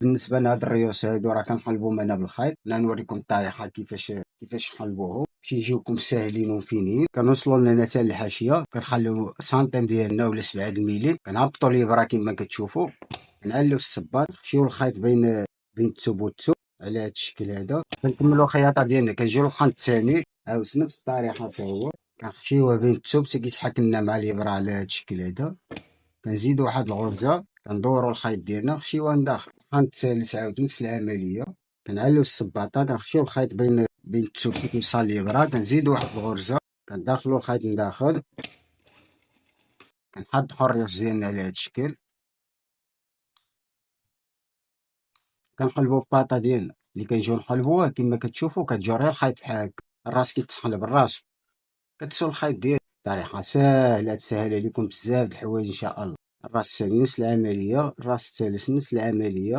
بالنسبة لهاد الريوس هادو راه كنقلبهم أنا بالخيط، أنا نوريكم الطريقة كيفاش نقلبوهم باش يجيوكم ساهلين وفينين. كنوصلو لنا حتى للحاشية، كنخليو سنتيم ديالنا ولا 7 الميلين، كنهبطو الإبرة كيما كتشوفو، كنعليو الصباط، نخشيو الخيط بين التوب والتوب على هاد الشكل هذا. كنكملو الخياطة ديالنا، كنجيو للخط الثاني عاوز نفس الطريقة تا هو، كنخشيوه بين التوب حتى كيسحق لنا مع الإبرة على هاد الشكل هذا. كنزيدو واحد الغرزة، كندورو الخيط ديالنا نخشيوه لداخل. الخط الثالث عاود نفس العملية، كنعليو الصباطة، كنخشيو الخيط بين التوب فين توصل الإبرة، كنزيدو واحد الغرزة، كندخلو الخيط لداخل، كنحطو الريوس ديالنا على هاد الشكل، كنقلبو الباطا ديالنا. اللي كنجيو نقلبوه كيما كتشوفو كتجو غير الخيط بحال هكا، الراس كيتقلب راسو، كتسول الخيط ديالك. طريقة ساهلة تسهل عليكم بزاف د الحوايج إن شاء الله. الراس الثاني نفس العملية، الراس الثالث نفس العملية.